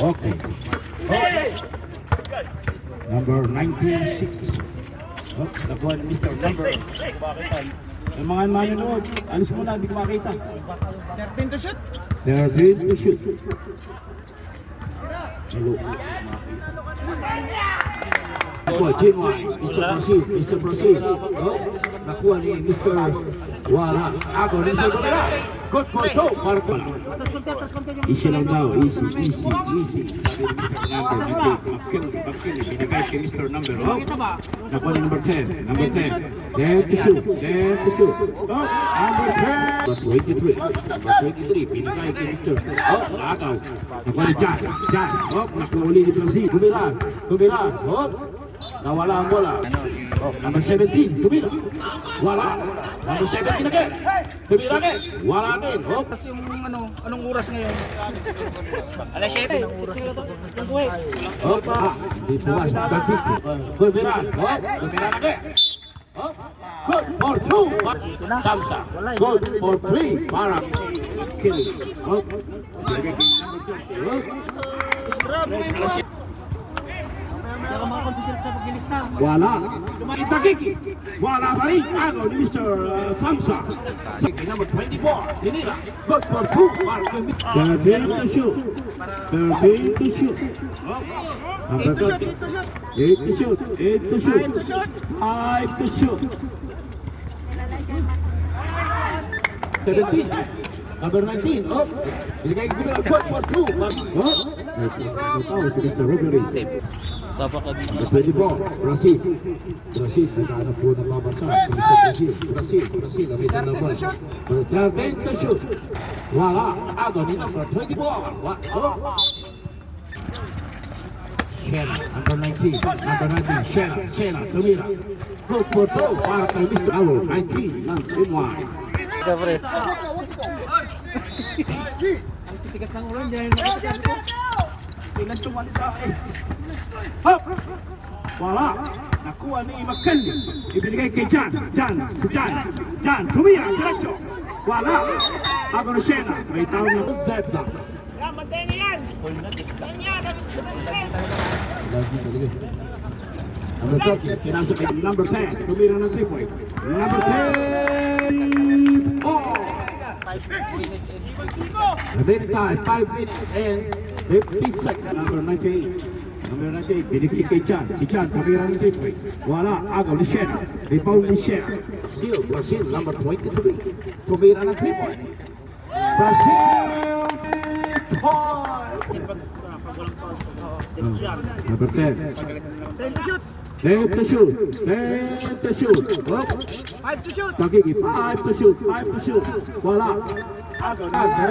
Okay. Number 96. Oh, nakuha ni Mr. Number. Yung mga manonood, alis mo na, hindi ko makita. 13 to shoot. 13 to shoot. Hello. Nakuha, Genuine. Mr. Brazil. Oh, nakuha ni Mr. Wala. Ako, Mr. Wala. Good for two. Marco. Easy lang daw. Easy. Sabi ni Mr. Number. Bakil. Binigay kay Mr. Number. Oh, nakuha ni number 10. Number 10. There to shoot. Oh, number 10. Number 23. Binigay kay Mr. Oh, agaw. Nakuha ni Jan. Oh, nakuha uli ni Brazil. Kumiran. Oh, nawala ang bola. Oh, number 17. Tumira. Wala. Number 17 again. Tumira again. Wala again. Oh, Kasi yung anong oras ngayon? Alas 7. Anong oras? oh, hindi pumas. Bagtik. Tumira. Oh, tumira again. Oh, good for 2. Samsa. Good for 3. Para Kill. Oh, wala. Itagiki. Wala pa rin. Agaw ni Mr. Samsa. Number 24. Tinira. Good for 2. 13 to shoot. 13 to shoot. Number 8 to shoot. 8 to shoot. 5 to shoot. 17. Number 19. Oh, binigay ko na. Good for 2. Oh, ito si Mr. Robbery. Number 24, Brazil, nagkahanap po ng babasa. Brazil, namitan ng ball. 13 to shoot. Wala. Agaw ni number 24. Oh. Shena, number 19, Shena, tumira. Good for 2 para kay Mr. Hour, 19, ng Genuine. Ang titigas ng ulan dahil nakasasali ko. Kailan tumanda eh. Hop! Wala. Nakuha ni Makelli. Ibinigay kay Jan. Jan, tumira, diretso. Wala. Ako na Shena. May tawag na dead na. Mantayin niya yan! Number 30, pinasok kay number 10. Tumira ng 3 point. Number 10. Oh! Remaining time, 5 minutes and 50 seconds. Number 98, binigay kay Jan. Si Jan, tumira ng 3 point. Wala, agaw ni Shena. Rebound ni Shena. Brazil, number 23. Tumira ng 3 point. Brazil, number 10. 10 to shoot. 10 to shoot. Oh. 5 to shoot. Takiki, 5 to shoot. Wala.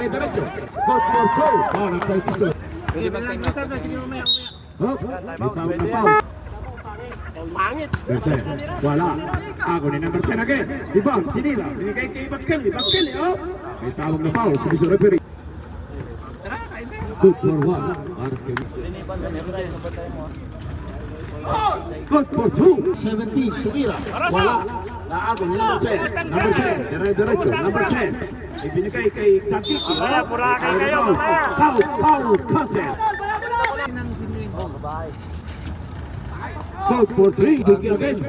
Diretso. Good for 2. Para kay Piso. Sige, mag-time na. Sige, mamaya. Oh. May foul. Pangit. Wala. Ako ni number 10 again. Rebound, tinira. Binigay kay Bakeli. Oh. May tawag na foul. Si Mr. Referee. Good for 1. Para kay good for 2. 17, tumira. Wala. Naago ni number 10. Diretso. Number 10. Ibinigay kay Takiki. Burakay kayo, mamaya. Foul content. Good for 3. Takiki again.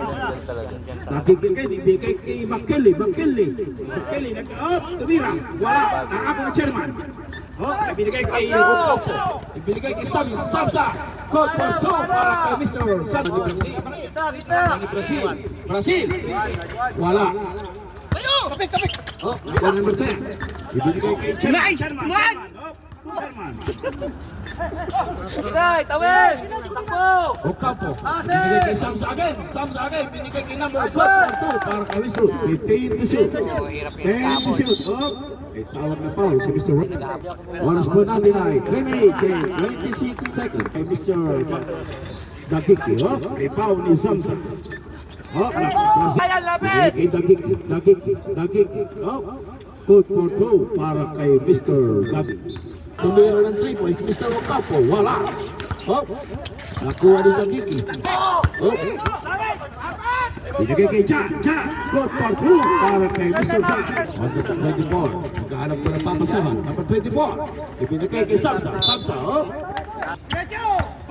Ibigay kay Bakeli. Tumira. Wala. Naago ni Chairman. Oh, ibinigay kay Ocampo. Ibinigay kay Samsa. Good for 2 para kay Mr. Samsa. Brazil. Wala. Kapit. Oh, number 10. Ibinigay kay Chairman. Nice! Chairman. Right, tawin! Takbo! Ocampo. Ibinigay kay Samsa again. Ibinigay kay number 12 para kay Mr. 15 to shoot. 10 to shoot. Oh, may tawag na foul si Mr. Oras po natin ay 3 minutes and 26 seconds kay Mr. Takiki. Oh, may foul ni Samsa. Oh, kay Takiki. Oh, good for 2 para kay Mr. Takiki. Tumira ng 3 points, Mr. Ocampo. Wala. Oh, nakuha ni Takiki. Oh, Binigay kay Jan. Good for 2 para kay Mr. Jan. On the 24. Magkahanap ko ng papasahan. Number 24. Ibinigay kay Samsa. Oh.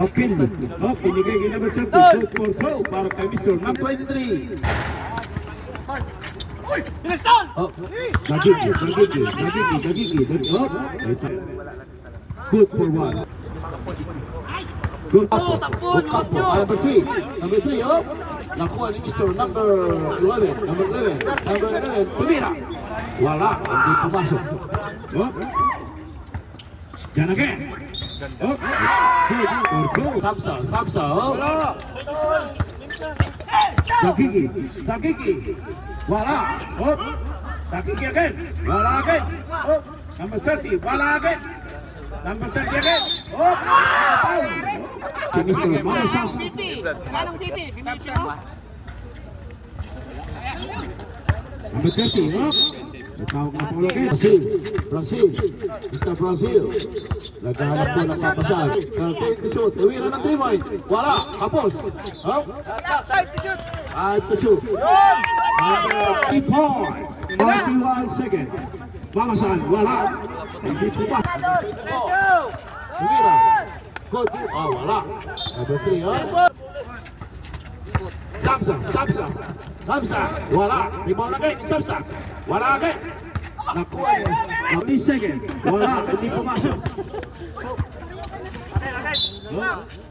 Okay. Binigay kay number 30. Good for 2 para kay Mr. Number 23. Oh. Nagigi. Oh. Good for 1. Good tapo. Number 3, oh. Nakuha ni Mr. Number 11. Tumira. Wala, hindi pumasok. Oh. Yan again. Oh. Good for goal. Samsa, oh. Dagigi. Wala. Oh. Dagigi again. Wala again. Oh. Number 30. Wala again. Number 30 again. Oh. Si Mr. Marisang. Anong pipi? Bimiti mo? Number 30, no? Itawag na po again. Brazil. Mr. Brazil. Naghahanap po ng papasahan. Take the shoot. Tawira ng 3 point. Wala. Kapos. Oh. To shoot. 3 point. 41 second. Papasahan. Wala. Hindi po ba? Tawira. Good. Wala. Number 3, oh. Samsa. Wala. Rebound again. Samsa. Wala again. Nakuha niya. 30 second. Wala. Hindi pumasok.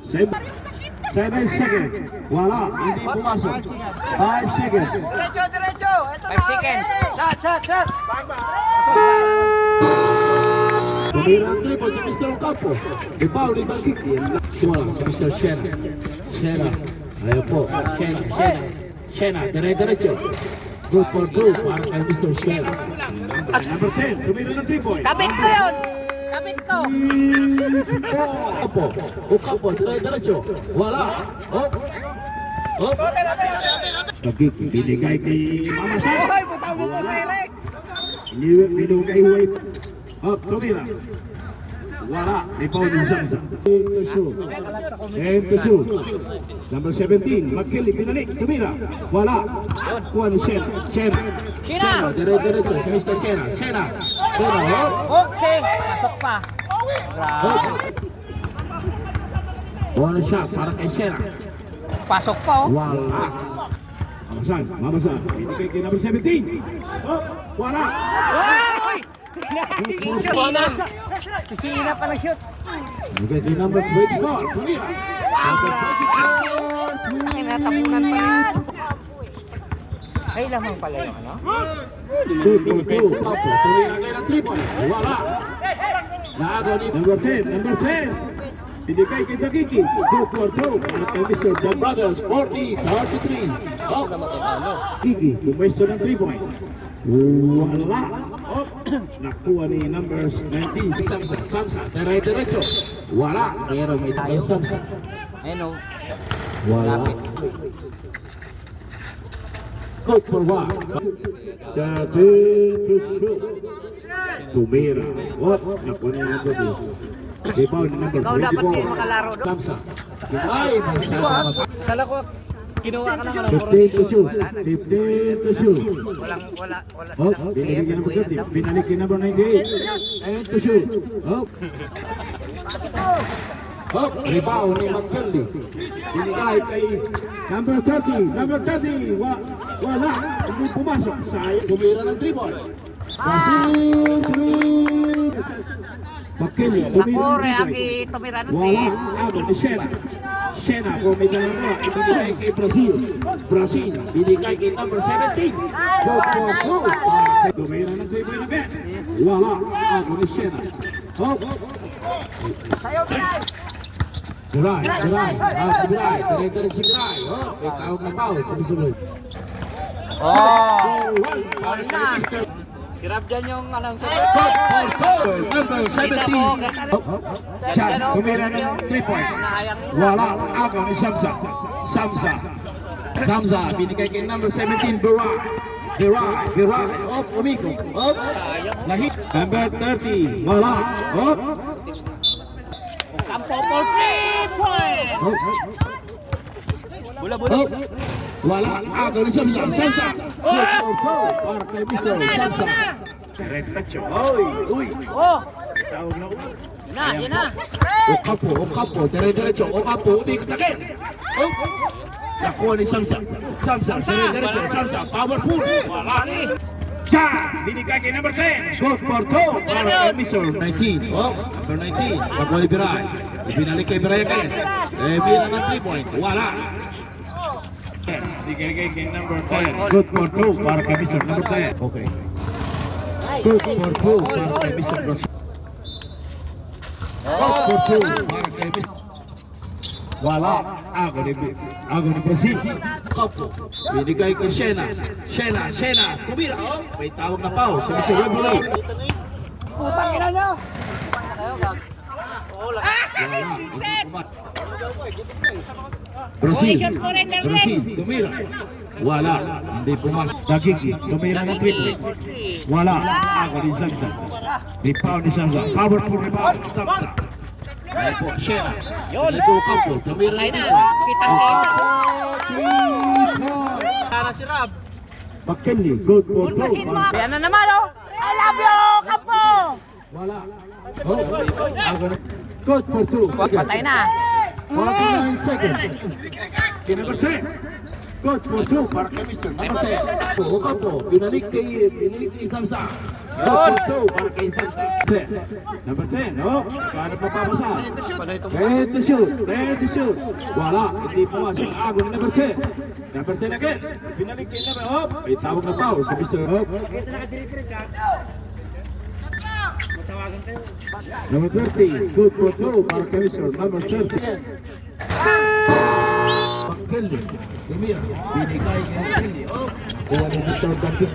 7 second. Wala. Hindi pumasok. 5 second. Diretso. Ito 5 seconds. Shot. Tumira ang 3 point si Mr. Ocampo. Rebound ni Bagiki. Wala si Mr. Shena. Ayaw po. Shena. Dire-diretso. Good for 2 para kay Mr. Shena. Number 10. Tumira ng 3 point. Kabit ko yun! Kabit ko! Ocampo. Dire-diretso. Wala. Oh. Bagiki. Binigay kay Mama San. Butaw mo po sa Eric! Binigay Wade. Tumira. Wala. Rebound ni Zamza. And to shoot. Number 17. McKinley. Pinalik. Tumira. Wala. Kuha ni Shena. Dire-diretso. Si Mr. Shena. Okay! Pasok pa! Grabe! One shot para kay Shena. Pasok pa oh! Wala. Mamasan. Binigay kay number 17. Wala. Uy! Sina pa nag-shoot! Binigay kay number 24. Tumira. Number 24. Natapunan pa yan! Ay, lamang pala yung ano? Good for 2. Tapos, tumira kayo ng 3 point. Wala. Naago ni number 10. Binigay kay Dagiki. Good for 2. Para kay Mr. The Brothers. 40-33. Dagiki, pumesto ng 3 point. Wala. Nakuha ni numbers 19. Samsa. Dire-diretso. Wala. Pero may tayo Samsa. Ayun o. Wala. Good for 1. To shoot. Tumira. Nakuha niya ng gabi. Rebound number 24. Ikaw dapat kayo makalaro doon. Samsa. Ay, masama. Kala ko, kinuha ka na ka ng 15 to shoot. Wala na. 15 to shoot. Wala Oh, silang binigyan niya number 30. Binalik kay number 98. And to shoot. Rebound ni McKinley. Binigay kay number 30. Wala. Hindi pumasok. Sayang. Tumira ng 3 point. Brazil 3. McKinley. Sakore ang itumira ng Wala. tis. Ako ni Shena. Kung may dalang mo. Binigay kay Brazil. Binigay kay number 17. Good for 2. Tumira ng 3 point again. Wala. Ako ni Shena. Giray. Dire-dire si Giray. May tawag na foul sa susunod. Foul na. Si Rabjan yung announcer. Number 17. Jan, tumira ng 3 point. Wala. Ako ni Samsa. Binigay kay number 17. Giray. Umiko. Lahit. Number 30. Wala. Campo for 3 points! Bula. Wala. Agaw ni Samsa. Samsa. Good for two. Para kay Mr. Samsa. Diretso. Uy. Tawag na ulit. Yan na. Okapo. Diretso. Okapo. Umikot again. Oh. Nakuha ni Samsa. Samsa. Diretso. Samsa. Powerful. Wala. Binigay kay number 10. Good for two. Para kay Mr. 19. Oh. Number 19. Nakuha ni Biray. Ibinalik kay Biray again. Bira ng 3 point. Wala. Binigay kay number 10. Good for two. Para kay Mr. number 10. Okay. Good for two. Para kay Mr. Brazil. Good for two. Para kay Mr. Wala. Ako ni Brazil. Kapo. Binigay kay Shena. Tumira. Oh. May tawag na pao. Si Mr. Wembley. Putang ina nyo. Brazil. Tumira. Wala. Hindi pumasok. Dagigi. Tumira ng triple. Wala. Ako ni Samsa. May pao ni Samsa. Powerful rebound. Samsa. Ayan po. Shena. Yun. Ito Campo. Tumira ng triple. Kitang-kita. 3 points. Para si Rob. McKinley. Good for two. Yan na naman oh. I love you, Kapo. Wala. Oh. Good for two. Patay na. 49 seconds. Kay number 10. Good for two. Para kay Mr. Number 10. Ocampo. Binalik kay Samsa. Good for two. Para kay Samsa. 10. Number 10. Oh. Kano pa papasa? 10 to shoot. Wala. Hindi pumasok. Ako ni number 10. Number 10 again. Binalik kay number. Oh. May tawag na pao sa Mr. Oh. Number 30, good for two, para kay Mr. Number 30. McKinley, Tumira, binigay kay McKinley. Oh, kuha ni Mr. Dakik,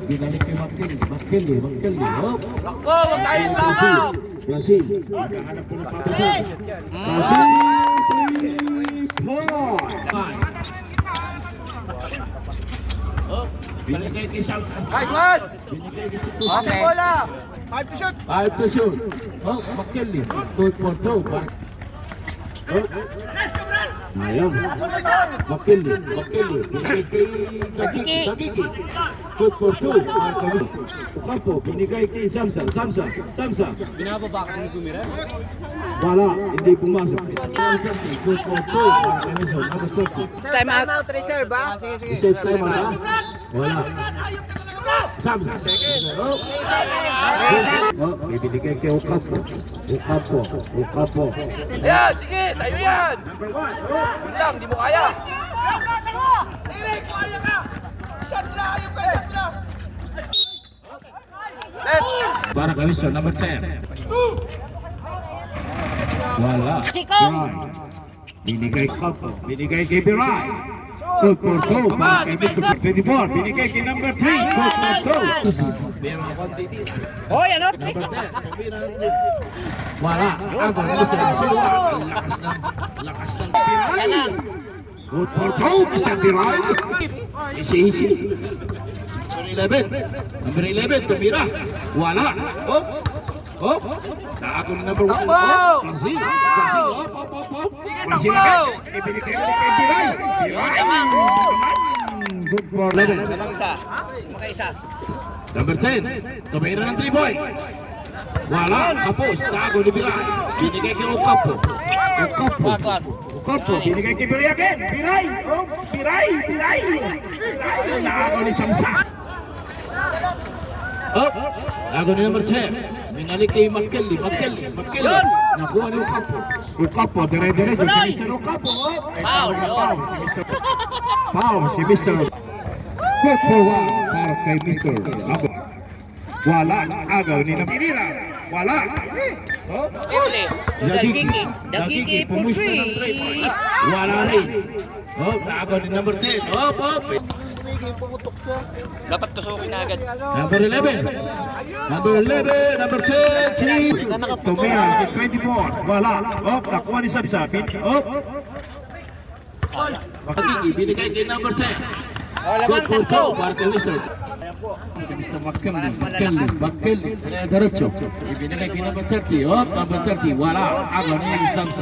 binalik kay McKinley. Oh, Huwag tayo sa Brazil, naghahanap po ng papasan. Brazil, 3 points. Oh, binigay kay Samsa. Nice one. Binigay kay Samsa. Okay. Bola. 5 to shoot. Oh, McKinley. Good for two. Oh. Ayaw. McKinley. Binigay kay Dagigi. Good for two. Ocampo. Binigay kay Samsa. Binababa kasi ni Gumira. Wala. Hindi pumasok. Good for two. Para kay Mr. Number 30. Time out reserve ha. Sige. Set time na. Wala. Samsa. Oh, ibinigay kay Ocampo. Yan, sige, sa'yo yan. Number 1. Oh. Yun lang, di mo kaya. Let. Para kay Mr. Number 10. Wala. Biray. Binigay Campo. Binigay kay Biray. Good for two. Para kay Mr. 24. Binigay kay number 3. Good for two. Meron akong dito. Hoy, ano? Number 10. Wala. Ako na sa Silva. Lakas ng Biray. Good for two. Mr. Biray. Easy. Number 11. Tumira. Wala. Oh. Ako na number 1. Brazil. Op. Brazil again. Ibinigay kay Biray. Good for 11. Isa. Number 10. Tumira ng 3 point. Wala. Kapos. Tago ni Biray. Binigay kay Ocampo. Ocampo. Binigay kay Biray again. Biray. Oh. Biray. Tago ni Samsa. Oh. Tago ni number 10. Binalik kay McKinley. Nakuha ni Ocampo. Dire-diretso si Mr. Ocampo. Oh. Foul si Mr. Good for one. Para kay Mr. Abo. Wala. Agaw ni Napinira. Wala. Oh. Dagigi. Pumusta ng 3 point. Wala rin. Oh. Agaw ni number 10. Oh. Dapat tusukin na agad. Number 11. Number 10. 3. Tumira si 24. Wala. Oh. Nakuha ni Samsa. Oh. Dagigi. Binigay kay number 10. Good for two. Para kay Mr. Si Mr. McKinley. Diretso. Ibinigay kay number 30. Oh, number 30. Wala. Agaw ni Samsa.